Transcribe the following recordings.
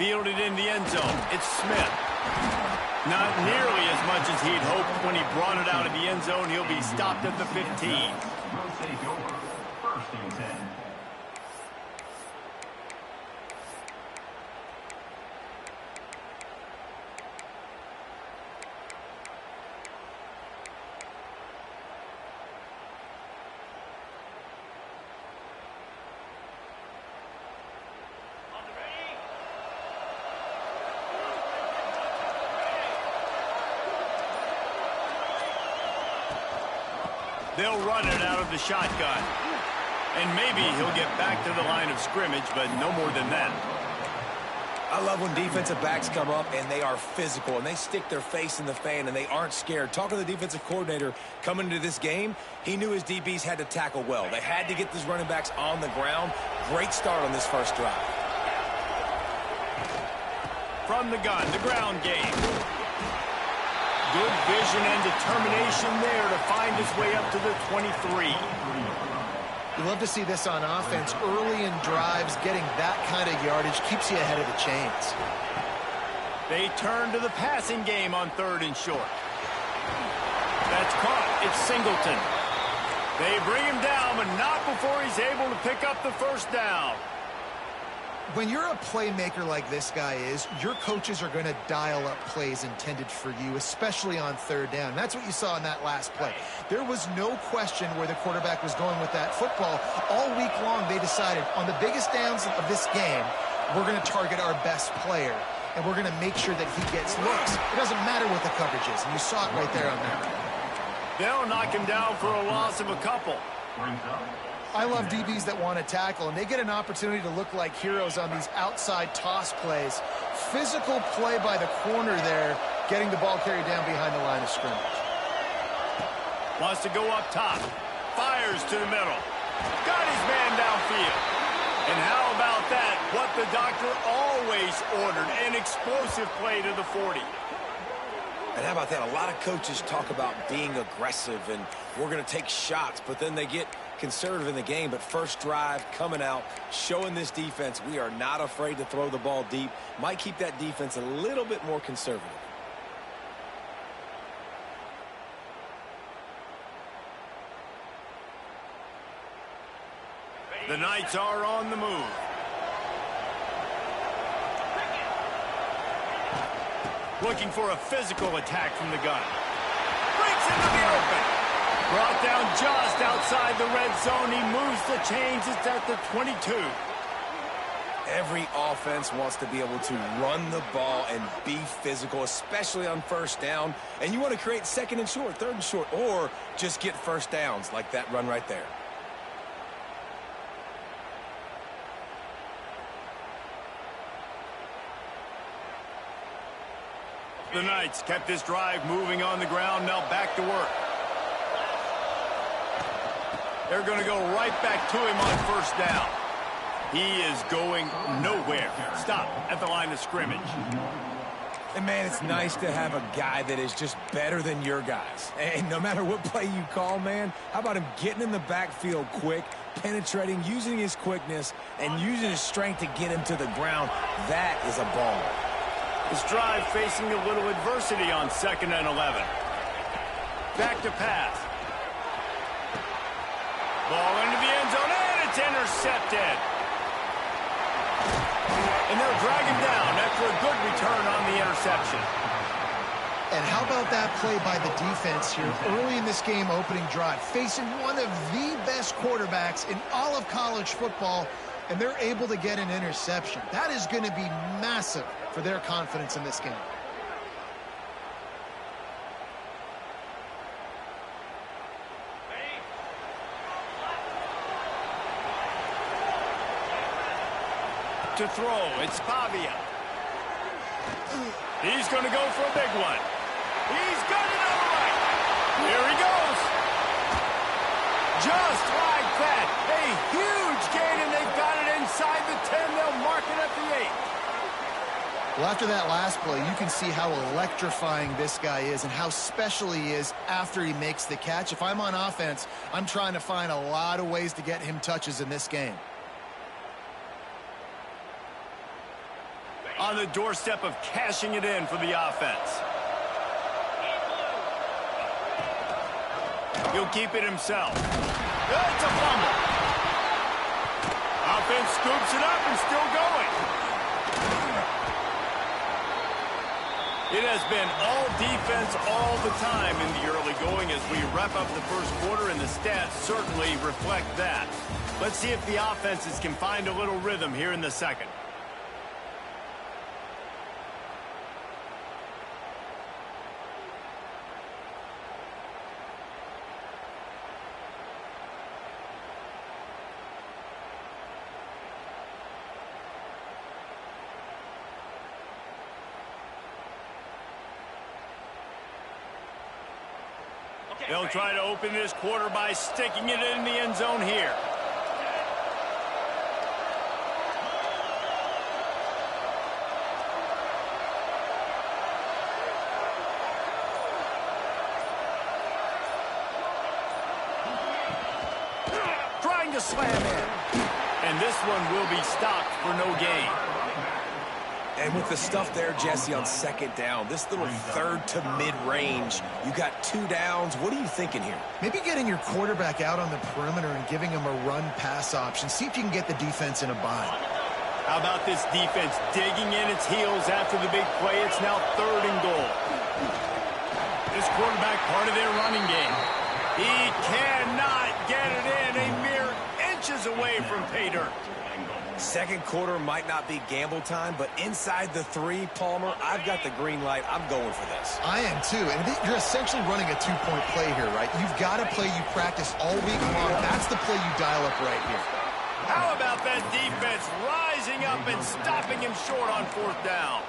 Fielded in the end zone. It's Smith. Not nearly as much as he'd hoped when he brought it out of the end zone. He'll be stopped at the 15. They'll run it out of the shotgun. And maybe he'll get back to the line of scrimmage, but no more than that. I love when defensive backs come up and they are physical and they stick their face in the fan and they aren't scared. Talking to the defensive coordinator coming into this game, he knew his DBs had to tackle well. They had to get these running backs on the ground. Great start on this first drive. From the gun, the ground game. Good vision and determination there to find his way up to the 23. You love to see this on offense. Early in drives, getting that kind of yardage keeps you ahead of the chains. They turn to the passing game on 3rd and short. That's caught. It's Singleton. They bring him down, but not before he's able to pick up the first down. When you're a playmaker like this guy is, your coaches are going to dial up plays intended for you, especially on 3rd down. That's what you saw in that last play. There was no question where the quarterback was going with that football. All week long, they decided on the biggest downs of this game, we're going to target our best player, and we're going to make sure that he gets looks. It doesn't matter what the coverage is, and you saw it right there on that. They'll knock him down for a loss of a couple. I love DBs that want to tackle, and they get an opportunity to look like heroes on these outside toss plays. Physical play by the corner there, getting the ball carried down behind the line of scrimmage. Wants to go up top. Fires to the middle. Got his man downfield. And how about that? What the doctor always ordered, an explosive play to the 40. And how about that? A lot of coaches talk about being aggressive and we're going to take shots, but then they get conservative in the game. But first drive coming out, showing this defense we are not afraid to throw the ball deep. Might keep that defense a little bit more conservative. The Knights are on the move. Looking for a physical attack from the gun. Breaks into the open. Brought down just outside the red zone. He moves the chains. It's at the 22. Every offense wants to be able to run the ball and be physical, especially on first down. And you want to create 2nd and short, 3rd and short, or just get first downs like that run right there. The Knights kept this drive moving on the ground. Now back to work. They're going to go right back to him on first down. He is going nowhere. Stop at the line of scrimmage. And, man, it's nice to have a guy that is just better than your guys. And no matter what play you call, man, how about him getting in the backfield quick, penetrating, using his quickness, and using his strength to get him to the ground? That is a ball. This drive facing a little adversity on 2nd and 11. Back to pass. Ball into the end zone, and it's intercepted. And they'll drag him down after a good return on the interception. And how about that play by the defense here early in this game opening drive, facing one of the best quarterbacks in all of college football, and they're able to get an interception. That is going to be massive for their confidence in this game. To throw, it's Pavia. He's going to go for a big one. He's got it all right. Here he goes. Just like that. A huge gain, and they've got it inside the 10. They'll mark it at the 8. Well, after that last play, you can see how electrifying this guy is and how special he is after he makes the catch. If I'm on offense, I'm trying to find a lot of ways to get him touches in this game. On the doorstep of cashing it in for the offense. He'll keep it himself. It's a fumble. Offense scoops it up and still going. It has been all defense all the time in the early going as we wrap up the first quarter, and the stats certainly reflect that. Let's see if the offenses can find a little rhythm here in the second. They'll try to open this quarter by sticking it in the end zone here. Trying to slam in. And this one will be stopped for no gain. And with the stuff there, Jesse, on second down, this little third to mid-range, you got 2 downs. What are you thinking here? Maybe getting your quarterback out on the perimeter and giving him a run-pass option. See if you can get the defense in a bind. How about this defense digging in its heels after the big play? It's now 3rd and goal. This quarterback part of their running game. He cannot get it in, a mere inches away from pay dirt. Second quarter might not be gamble time, but inside the 3, Palmer, I've got the green light. I'm going for this. I am too. And you're essentially running a 2-point play here, right? You've got a play you practice all week long. That's the play you dial up right here. How about that defense rising up and stopping him short on 4th down?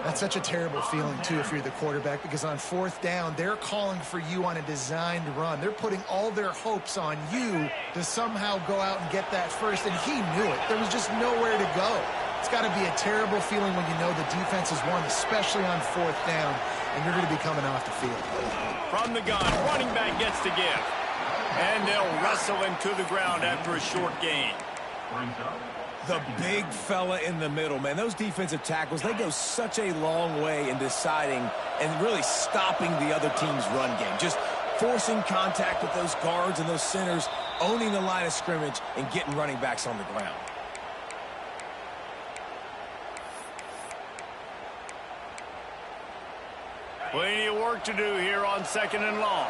That's such a terrible feeling, too, if you're the quarterback, because on 4th down, they're calling for you on a designed run. They're putting all their hopes on you to somehow go out and get that first, and he knew it. There was just nowhere to go. It's got to be a terrible feeling when you know the defense has won, especially on 4th down, and you're going to be coming off the field. From the gun, running back gets to give. And they'll wrestle him to the ground after a short gain. The big fella in the middle, man. Those defensive tackles, they go such a long way in deciding and really stopping the other team's run game. Just forcing contact with those guards and those centers, owning the line of scrimmage, and getting running backs on the ground. Plenty of work to do here on 2nd and long.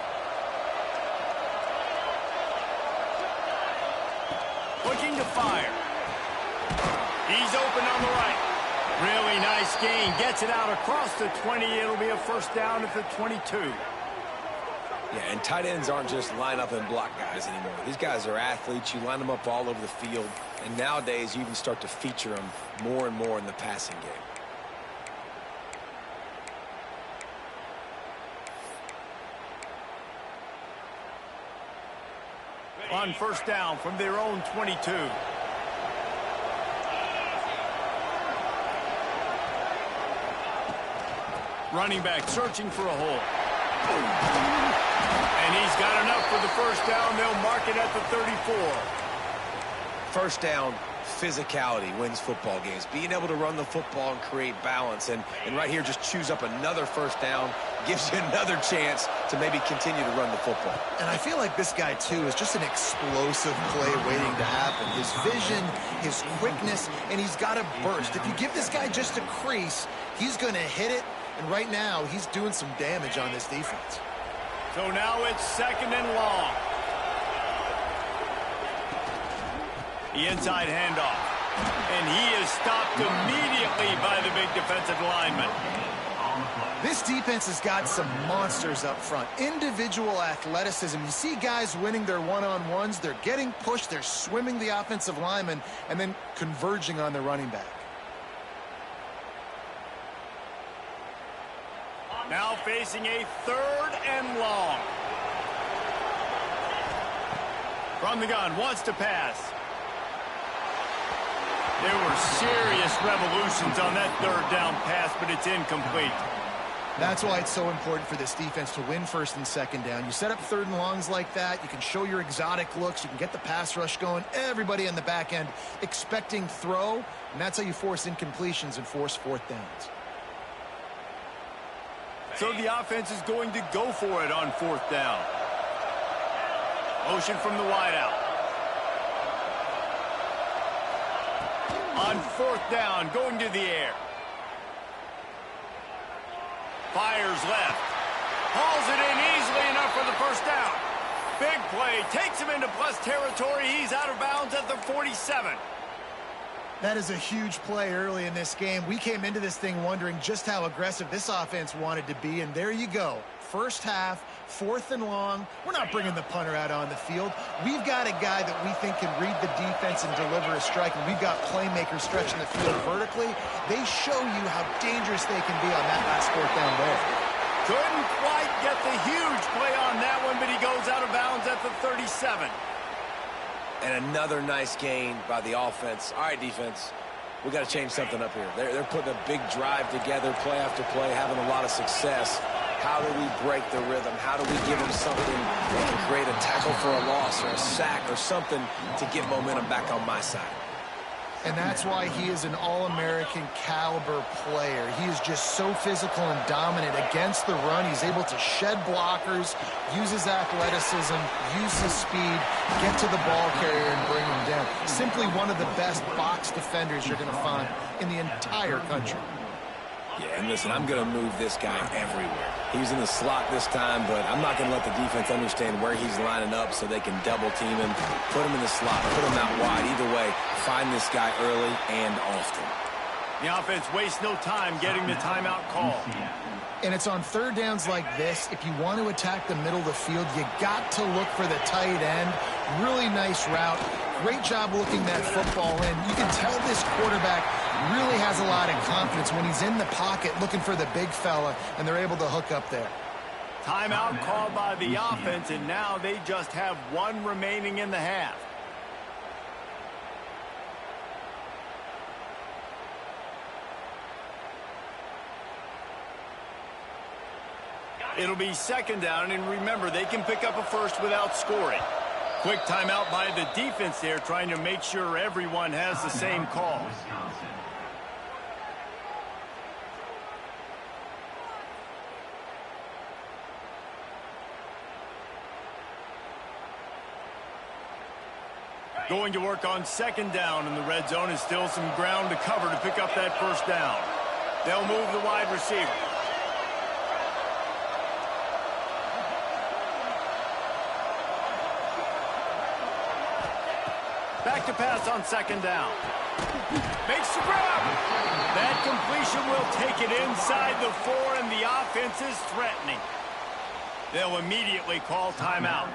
Looking to fire. He's open on the right. Really nice gain. Gets it out across the 20. It'll be a 1st down at the 22. Yeah, and tight ends aren't just line up and block guys anymore. These guys are athletes. You line them up all over the field. And nowadays, you even start to feature them more and more in the passing game. On 1st down from their own 22. Running back searching for a hole. And he's got enough for the 1st down. They'll mark it at the 34. 1st down, physicality wins football games. Being able to run the football and create balance. And right here, just choose up another 1st down. Gives you another chance to maybe continue to run the football. And I feel like this guy, too, is just an explosive play waiting to happen. His vision, his quickness, and he's got a burst. If you give this guy just a crease, he's going to hit it. And right now, he's doing some damage on this defense. So now it's 2nd and long. The inside handoff. And he is stopped immediately by the big defensive lineman. This defense has got some monsters up front. Individual athleticism. You see guys winning their one-on-ones. They're getting pushed. They're swimming the offensive lineman and then converging on the running back. Now facing a 3rd and long. From the gun, wants to pass. There were serious revolutions on that 3rd down pass, but it's incomplete. That's why it's so important for this defense to win first and second down. You set up third and longs like that. You can show your exotic looks. You can get the pass rush going. Everybody on the back end expecting throw, and that's how you force incompletions and force fourth downs. So the offense is going to go for it on fourth down. Motion from the wideout. On fourth down, going to the air. Fires left. Hauls it in easily enough for the first down. Big play. Takes him into plus territory. He's out of bounds at the 47. That is a huge play early in this game. We came into this thing wondering just how aggressive this offense wanted to be, and there you go. First half, fourth and long. We're not bringing the punter out on the field. We've got a guy that we think can read the defense and deliver a strike, and we've got playmakers stretching the field vertically. They show you how dangerous they can be on that last fourth down there. Couldn't quite get the huge play on that one, but he goes out of bounds at the 37. And another nice gain by the offense. All right, defense, we got to change something up here. They're putting a big drive together, play after play, having a lot of success. How do we break the rhythm? How do we give them something that can create a tackle for a loss or a sack or something to get momentum back on my side? And that's why he is an all-American caliber player. He is just so physical and dominant against the run. He's able to shed blockers, use his athleticism, use his speed, get to the ball carrier and bring him down. Simply one of the best box defenders you're going to find in the entire country. Yeah, and listen, I'm going to move this guy everywhere. He's in the slot this time, but I'm not going to let the defense understand where he's lining up so they can double team him, put him in the slot, put him out wide. Either way, find this guy early and often. The offense wastes no time getting the timeout call. And it's on third downs like this. If you want to attack the middle of the field, you got to look for the tight end. Really nice route. Great job looking that football in. You can tell this quarterback really has a lot of confidence when he's in the pocket looking for the big fella, and they're able to hook up there. Timeout called by the offense, and now they just have one remaining in the half. It'll be second down, and remember, they can pick up a first without scoring. Quick timeout by the defense there, trying to make sure everyone has the same call. Going to work on second down in the red zone, and still some ground to cover to pick up that first down. They'll move the wide receiver. Back to pass on second down. Makes the grab. That completion will take it inside the 4, and the offense is threatening. They'll immediately call timeout.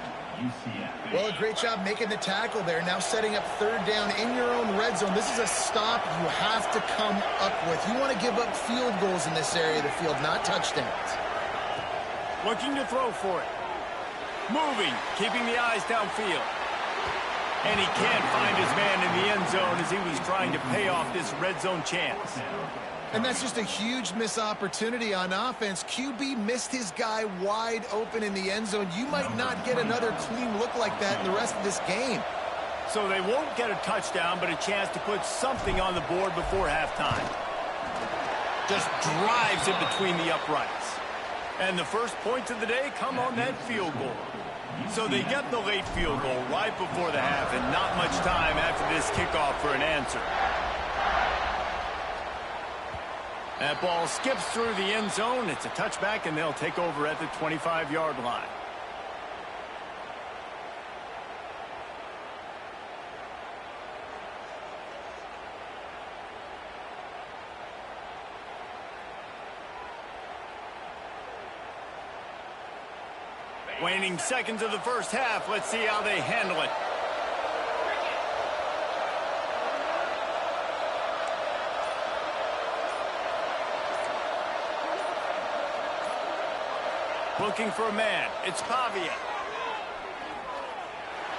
Well, a great job making the tackle there. Now setting up third down in your own red zone. This is a stop you have to come up with. You want to give up field goals in this area of the field, not touchdowns. Looking to throw for it. Moving, keeping the eyes downfield. And he can't find his man in the end zone as he was trying to pay off this red zone chance. And that's just a huge missed opportunity on offense. QB missed his guy wide open in the end zone. You might not get another clean look like that in the rest of this game. So they won't get a touchdown, but a chance to put something on the board before halftime. Just drives it between the uprights. And the first points of the day come on that field goal. So they get the late field goal right before the half, and not much time after this kickoff for an answer. That ball skips through the end zone. It's a touchback, and they'll take over at the 25-yard line. Waning seconds of the first half. Let's see how they handle it. Looking for a man. It's Pavia.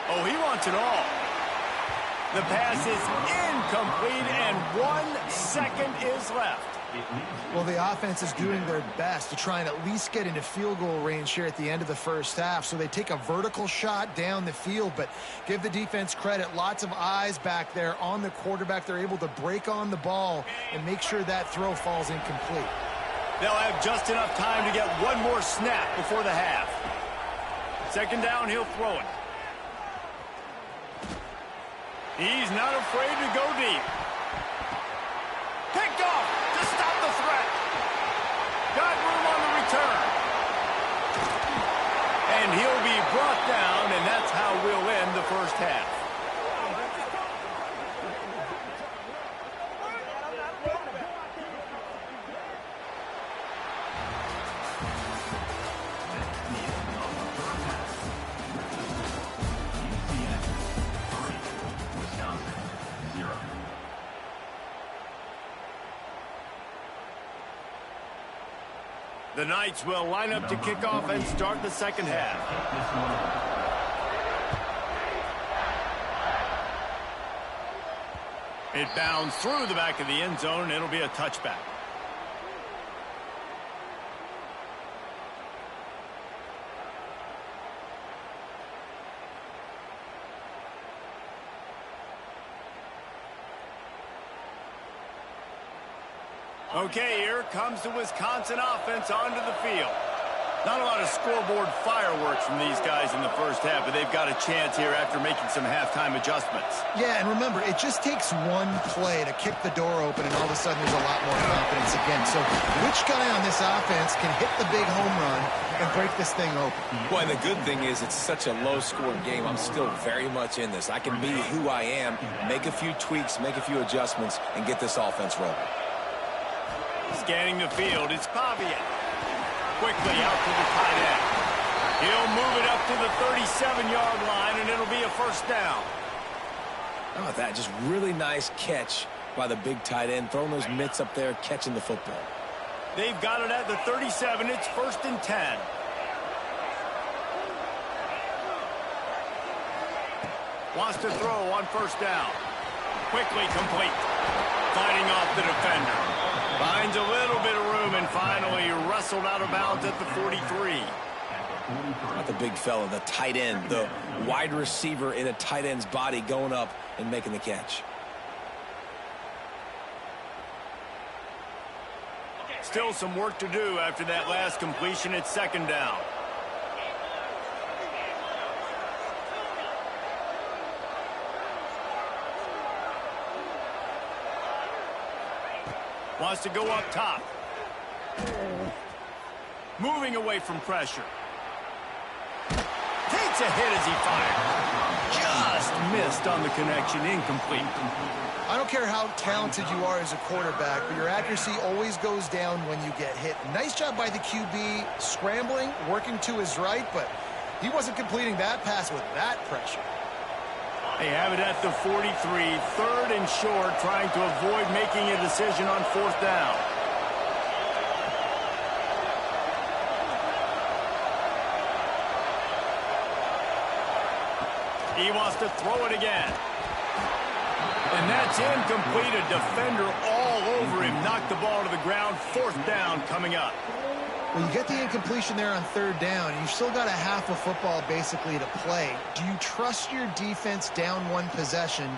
Oh, he wants it all. The pass is incomplete, and 1 second is left. Well, the offense is doing their best to try and at least get into field goal range here at the end of the first half. So they take a vertical shot down the field, but give the defense credit. Lots of eyes back there on the quarterback. They're able to break on the ball and make sure that throw falls incomplete. They'll have just enough time to get one more snap before the half. Second down, he'll throw it. He's not afraid to go deep. Picked off to stop the threat. Got room on the return. And he'll be brought down, and that's how we'll end the first half. The Knights will line up to kick off and start the second half. It bounds through the back of the end zone, and it'll be a touchback. Okay, here comes the Wisconsin offense onto the field. Not a lot of scoreboard fireworks from these guys in the first half, but they've got a chance here after making some halftime adjustments. Yeah, and remember, it just takes one play to kick the door open, and all of a sudden there's a lot more confidence again. So which guy on this offense can hit the big home run and break this thing open? Well, and the good thing is it's such a low-scoring game. I'm still very much in this. I can be who I am, make a few tweaks, make a few adjustments, and get this offense rolling. Scanning the field, it's Pavia. Quickly out to the tight end. He'll move it up to the 37-yard line, and it'll be a first down. How about that? Just really nice catch by the big tight end, throwing those mitts up there, catching the football. They've got it at the 37. It's 1st and 10. Wants to throw on first down. Quickly complete. Fighting off the defender. Finds a little bit of room and finally wrestled out of bounds at the 43. Not the big fella, the tight end, the wide receiver in a tight end's body going up and making the catch. Still some work to do after that last completion. It's second down. Wants to go up top. Moving away from pressure. Takes a hit as he fired. Just missed on the connection. Incomplete. I don't care how talented you are as a quarterback, but your accuracy always goes down when you get hit. Nice job by the QB scrambling, working to his right, but he wasn't completing that pass with that pressure. They have it at the 43, 3rd and short, trying to avoid making a decision on 4th down. He wants to throw it again. And that's incomplete. A defender all over him. Knocked the ball to the ground. 4th down coming up. Well, you get the incompletion there on 3rd down. You've still got a half of football basically to play. Do you trust your defense down one possession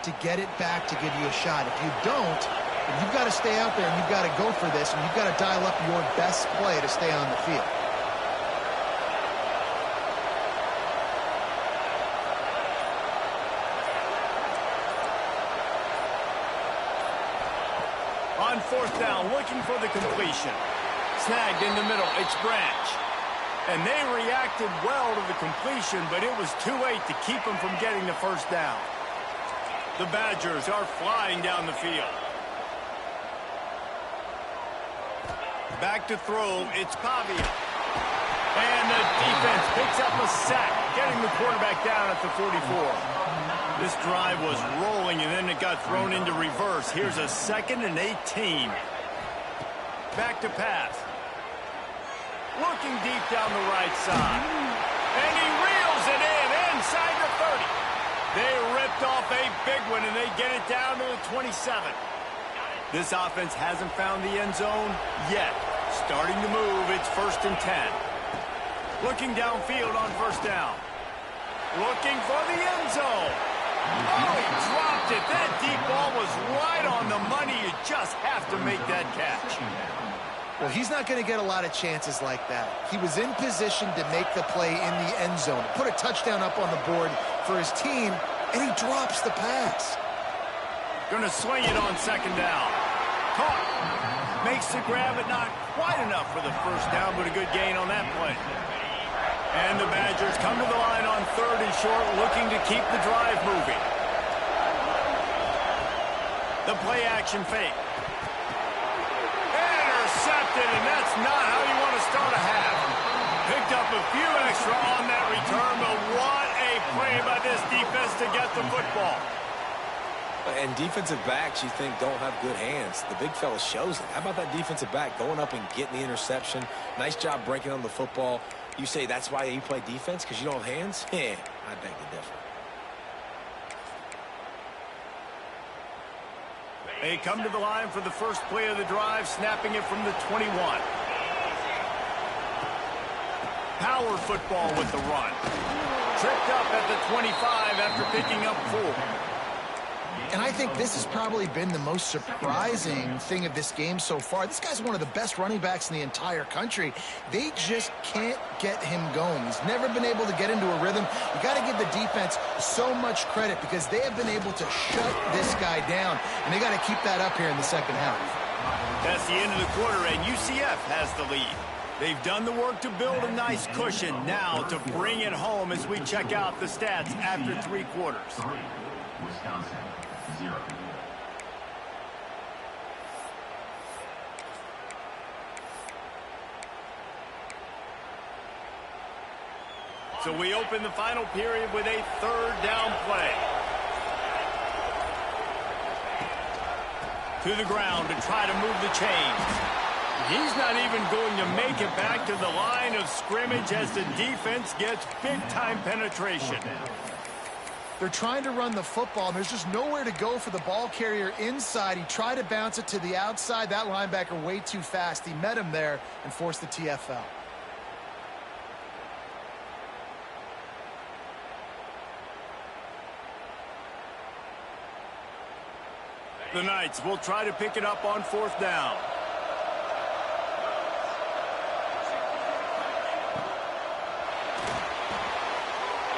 to get it back to give you a shot? If you don't, then you've got to stay out there and you've got to go for this, and you've got to dial up your best play to stay on the field. On 4th down, looking for the completion. Snagged in the middle, it's Branch. And they reacted well to the completion, but it was too late to keep them from getting the first down. The Badgers are flying down the field. Back to throw, it's Pavia. And the defense picks up a sack, getting the quarterback down at the 44. This drive was rolling, and then it got thrown into reverse. Here's a 2nd and 18. Back to pass. Looking deep down the right side. And he reels it in inside the 30. They ripped off a big one, and they get it down to the 27. This offense hasn't found the end zone yet. Starting to move, it's 1st and 10. Looking downfield on 1st down. Looking for the end zone. Oh, he dropped it. That deep ball was right on the money. You just have to make that catch. Well, he's not going to get a lot of chances like that. He was in position to make the play in the end zone, put a touchdown up on the board for his team, and he drops the pass. Going to swing it on 2nd down. Caught. Makes the grab, but not quite enough for the 1st down, but a good gain on that play. And the Badgers come to the line on 3rd and short, looking to keep the drive moving. The play action fake. Intercepted, and that's not how you want to start a half. Picked up a few extra on that return, but what a play by this defense to get the football. And defensive backs, you think, don't have good hands. The big fella shows it. How about that defensive back going up and getting the interception? Nice job breaking on the football. You say that's why you play defense, because you don't have hands? Yeah, I beg to differ. They come to the line for the first play of the drive, snapping it from the 21. Power football with the run. Tripped up at the 25 after picking up 4. And I think this has probably been the most surprising thing of this game so far. This guy's one of the best running backs in the entire country. They just can't get him going. He's never been able to get into a rhythm. You got to give the defense so much credit because they have been able to shut this guy down, and they got to keep that up here in the 2nd half. That's the end of the quarter, and UCF has the lead. They've done the work to build a nice cushion. Now to bring it home as we check out the stats after 3 quarters. Wisconsin, 0. So we open the final period with a 3rd down play. To the ground to try to move the chains. He's not even going to make it back to the line of scrimmage as the defense gets big-time penetration. They're trying to run the football, and there's just nowhere to go for the ball carrier inside. He tried to bounce it to the outside. That linebacker way too fast. He met him there and forced the TFL. The Knights will try to pick it up on 4th down.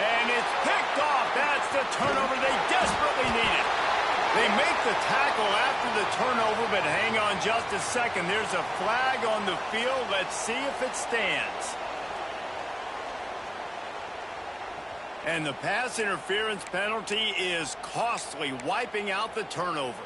And it's picked off. That's the turnover they desperately needed. They make the tackle after the turnover, but hang on just a second. There's a flag on the field. Let's see if it stands. And the pass interference penalty is costly, wiping out the turnover.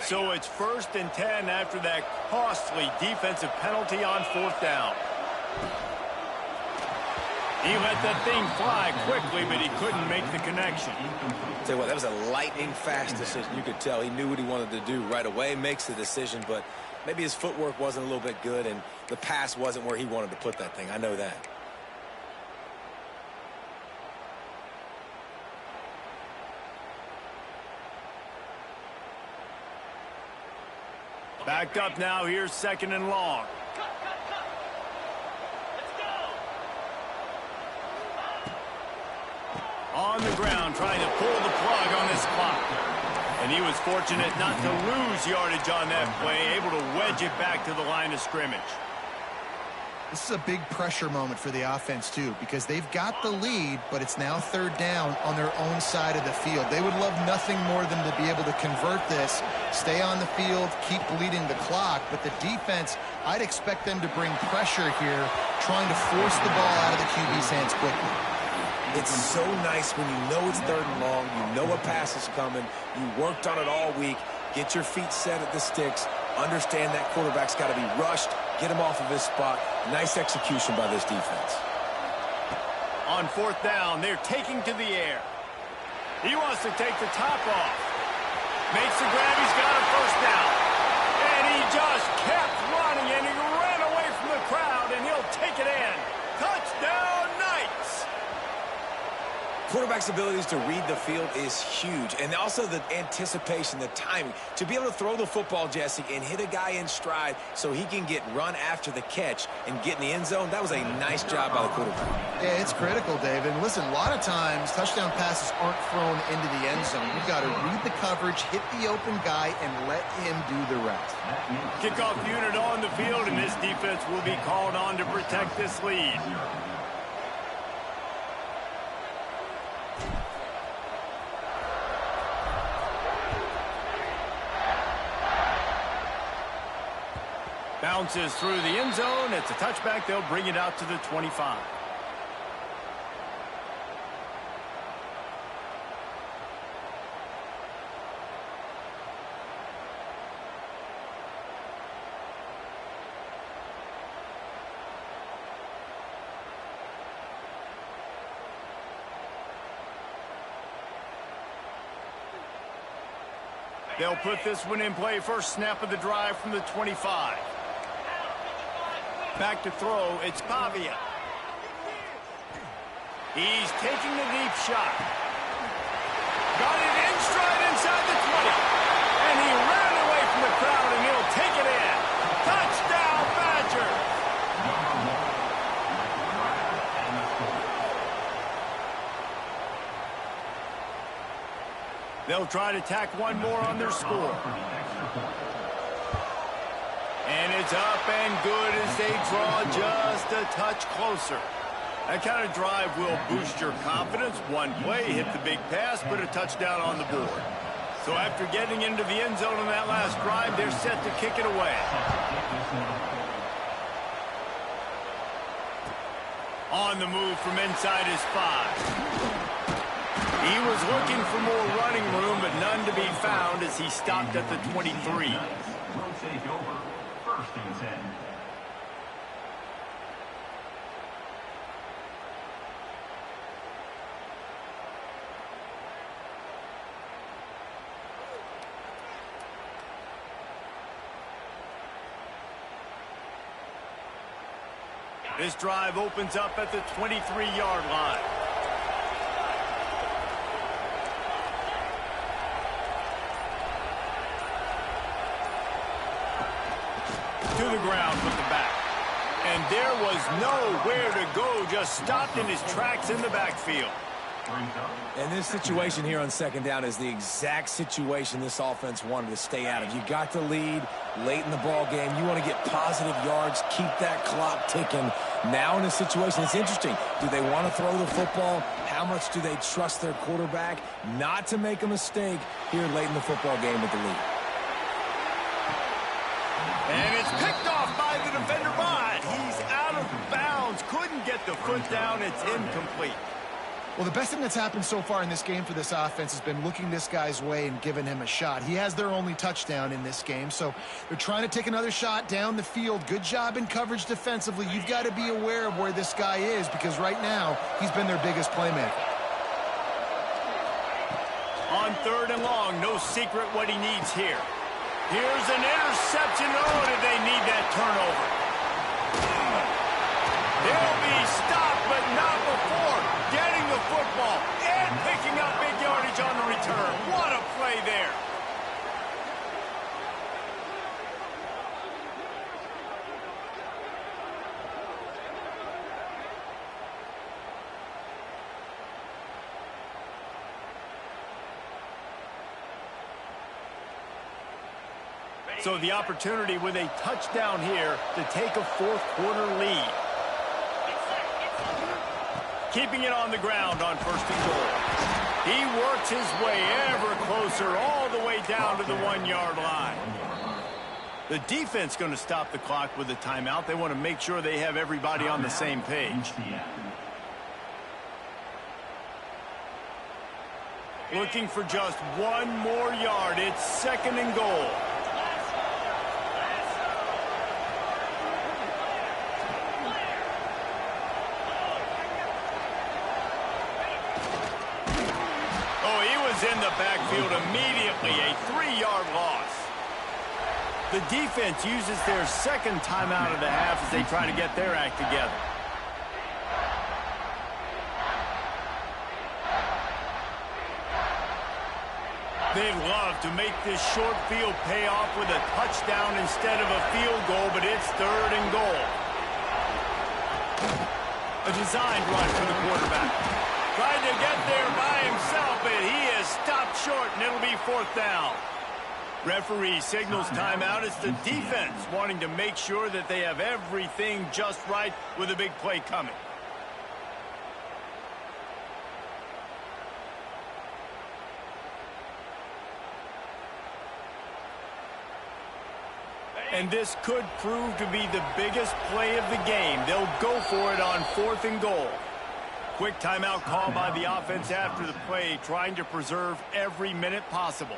So it's 1st and 10 after that costly defensive penalty on 4th down. He let that thing fly quickly, but he couldn't make the connection. Tell you what, that was a lightning-fast decision. You could tell he knew what he wanted to do right away, makes the decision, but maybe his footwork wasn't a little bit good, and the pass wasn't where he wanted to put that thing. I know that. Backed up now. Here's 2nd and long. On the ground, trying to pull the plug on this clock. And he was fortunate not to lose yardage on that play, able to wedge it back to the line of scrimmage. This is a big pressure moment for the offense, too, because they've got the lead, but it's now 3rd down on their own side of the field. They would love nothing more than to be able to convert this, stay on the field, keep bleeding the clock. But the defense, I'd expect them to bring pressure here, trying to force the ball out of the QB's hands quickly. It's so nice when you know it's 3rd and long, you know a pass is coming, you worked on it all week, get your feet set at the sticks, understand that quarterback's got to be rushed, get him off of his spot. Nice execution by this defense. On 4th down, they're taking to the air. He wants to take the top off. Makes the grab, he's got a 1st down. And he just kept running, and he ran away from the crowd, and he'll take it in. Touchdown, Knights! quarterback's abilities to read the field is huge. And also the anticipation, the timing. To be able to throw the football, Jesse, and hit a guy in stride so he can get run after the catch and get in the end zone, that was a nice job by the quarterback. Yeah, it's critical, David. And listen, a lot of times touchdown passes aren't thrown into the end zone. You've got to read the coverage, hit the open guy, and let him do the rest. Kickoff unit on the field, and this defense will be called on to protect this lead. Bounces through the end zone. It's a touchback. They'll bring it out to the 25. They'll put this one in play. First snap of the drive from the 25. Back to throw, it's Pavia. He's taking the deep shot. Got it in stride inside the 20. And he ran away from the crowd, and he'll take it in. Touchdown, Badger! They'll try to tack one more on their score. And it's up and good as they draw just a touch closer. That kind of drive will boost your confidence. One play, hit the big pass, put a touchdown on the board. So after getting into the end zone on that last drive, they're set to kick it away. On the move from inside his 5. He was looking for more running room, but none to be found as he stopped at the 23. Will take over. First and 10. This drive opens up at the 23-yard line. To the ground with the back. And there was nowhere to go, just stopped in his tracks in the backfield. And this situation here on second down is the exact situation this offense wanted to stay out of. You got the lead late in the ball game. You want to get positive yards, keep that clock ticking. Now in a situation, it's interesting. Do they want to throw the football? How much do they trust their quarterback not to make a mistake here late in the football game with the lead? And it's picked off by the defender, but he's out of bounds. Couldn't get the foot down. It's incomplete. Well, the best thing that's happened so far in this game for this offense has been looking this guy's way and giving him a shot. He has their only touchdown in this game, so they're trying to take another shot down the field. Good job in coverage defensively. You've got to be aware of where this guy is because right now he's been their biggest playmaker. On third and long, no secret what he needs here. Here's an interception. Oh, did they need that turnover? They'll be stopped, but not before getting the football and picking up big yardage on the return. What a play there. So the opportunity with a touchdown here to take a fourth-quarter lead. Keeping it on the ground on first and goal. He works his way ever closer all the way down to the 1-yard line. The defense going to stop the clock with a timeout. They want to make sure they have everybody on the same page. Looking for just one more yard. It's second and goal. In the backfield immediately, a 3-yard loss. The defense uses their second timeout of the half as they try to get their act together. They'd love to make this short field pay off with a touchdown instead of a field goal, but it's 3rd and goal. A designed run for the quarterback. Tried to get there by himself, but he is stopped short, and it'll be 4th down. Referee signals timeout. It's the defense wanting to make sure that they have everything just right with a big play coming. And this could prove to be the biggest play of the game. They'll go for it on 4th and goal. Quick timeout call by the offense after the play, trying to preserve every minute possible.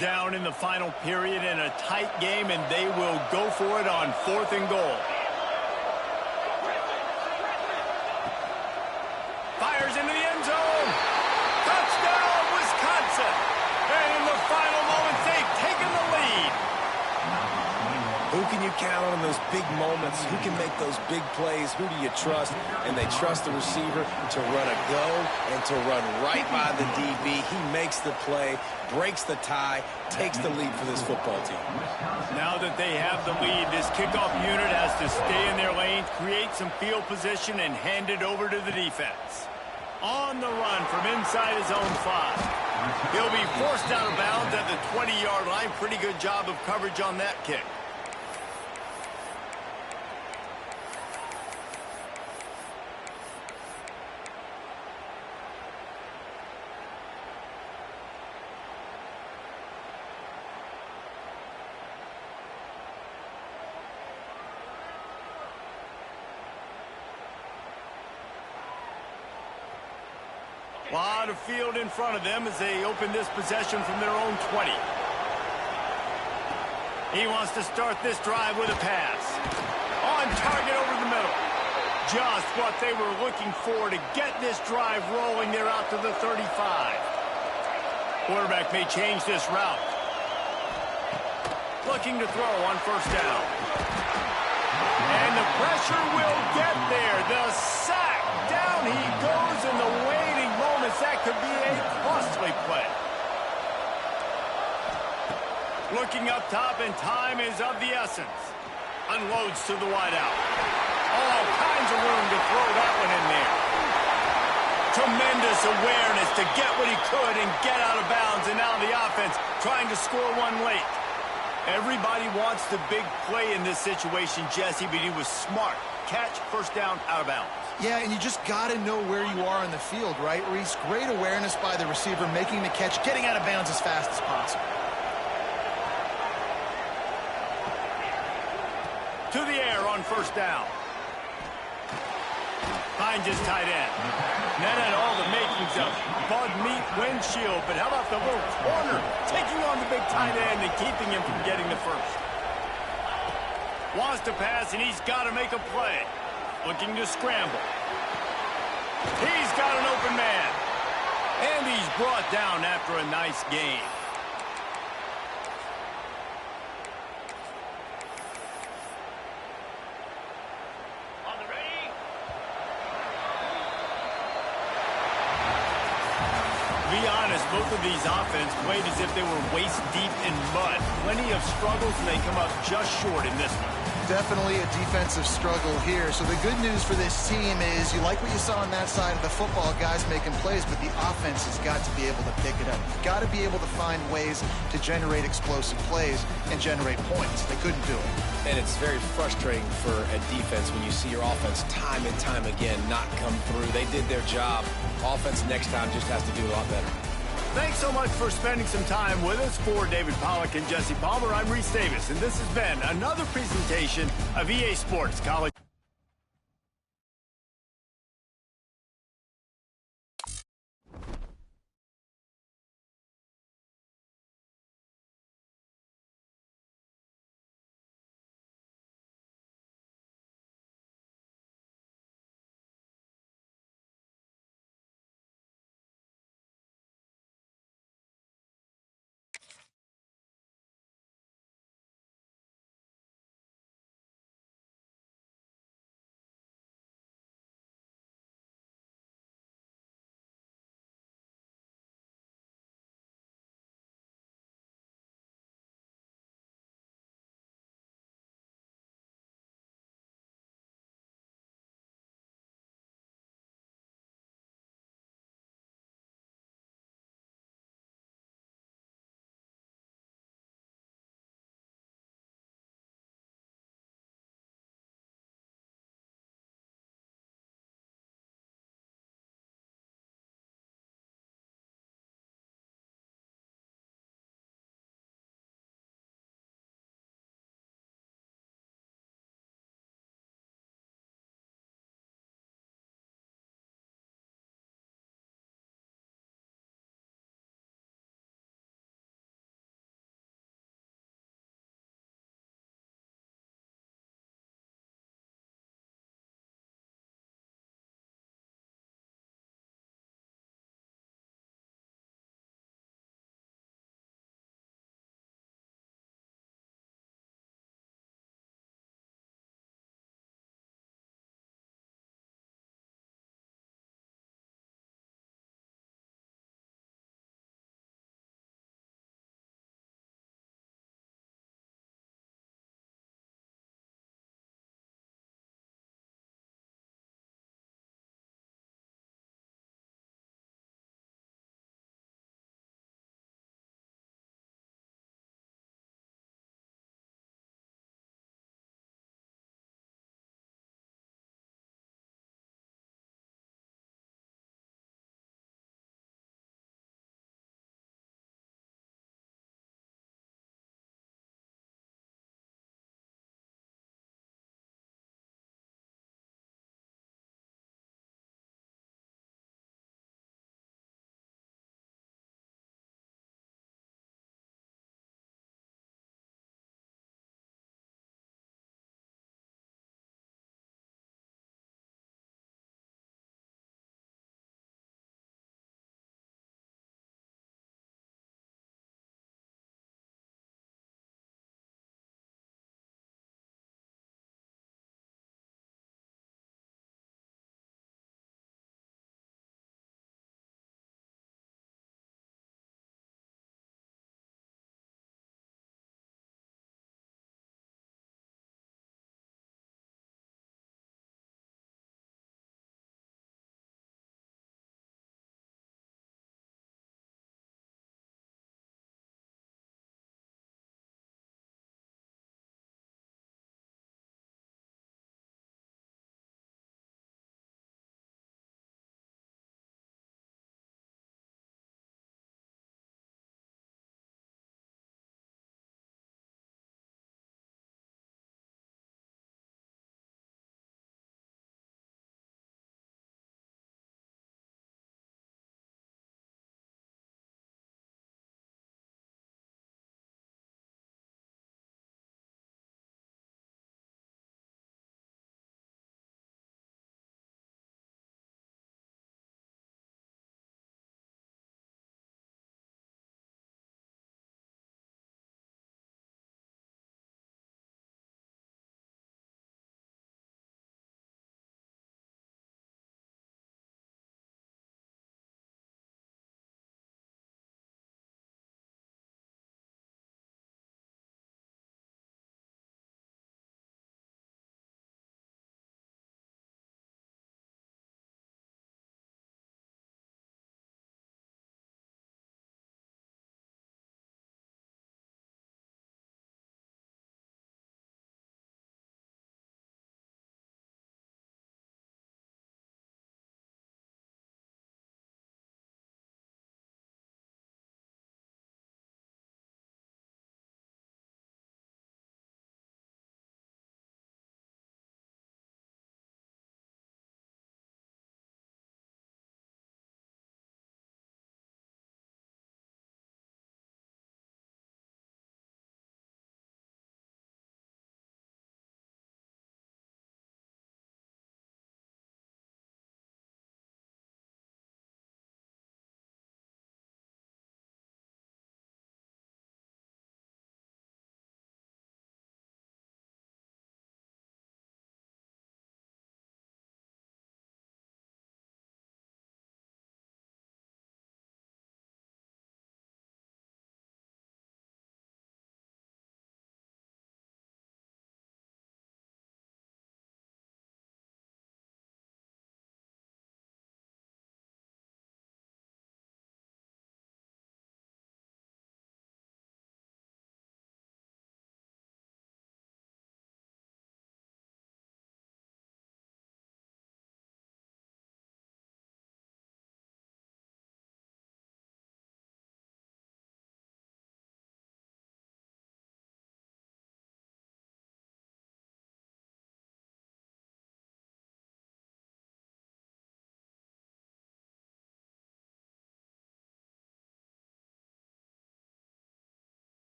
Down in the final period in a tight game, and they will go for it on 4th and goal. Fires into the end zone. Touchdown, Wisconsin. And in the final moments, they've taken the lead. Who can you count on in those big moments? Who can make those big plays? Who do you trust? And they trust the receiver to run a go and to run right by the DB. He makes the play, breaks the tie, takes the lead for this football team. Now that they have the lead, this kickoff unit has to stay in their lanes, create some field position, and hand it over to the defense. On the run from inside his own 5. He'll be forced out of bounds at the 20-yard line. Pretty good job of coverage on that kick. A lot of field in front of them as they open this possession from their own 20. He wants to start this drive with a pass. On target over the middle. Just what they were looking for to get this drive rolling. They're out to the 35. Quarterback may change this route. Looking to throw on 1st down. And the pressure will get there. The sack. Down he goes in the waiting moments. That could be a costly play. Looking up top, and time is of the essence. Unloads to the wideout. All kinds of room to throw that one in there. Tremendous awareness to get what he could and get out of bounds. And now the offense trying to score one late. Everybody wants the big play in this situation, Jesse, but he was smart. Catch, 1st down, out of bounds. Yeah, and you just got to know where you are on the field, right, Reese? Great awareness by the receiver, making the catch, getting out of bounds as fast as possible. To the air on 1st down. Finds his tight end. That had all the makings of Bud Meat windshield, but how about the little corner taking on the big tight end and keeping him from getting the first? Wants to pass, and he's got to make a play. Looking to scramble. He's got an open man. And he's brought down after a nice gain. On the ready. To be honest, both of these offenses played as if they were waist deep in mud. Plenty of struggles, and they come up just short in this one. Definitely a defensive struggle here. So the good news for this team is you like what you saw on that side of the football, guys making plays, but the offense has got to be able to pick it up. You've got to be able to find ways to generate explosive plays and generate points. They couldn't do it. And it's very frustrating for a defense when you see your offense time and time again not come through. They did their job. Offense next time just has to do a lot better. Thanks so much for spending some time with us. For David Pollack and Jesse Palmer, I'm Reese Davis, and this has been another presentation of EA Sports College.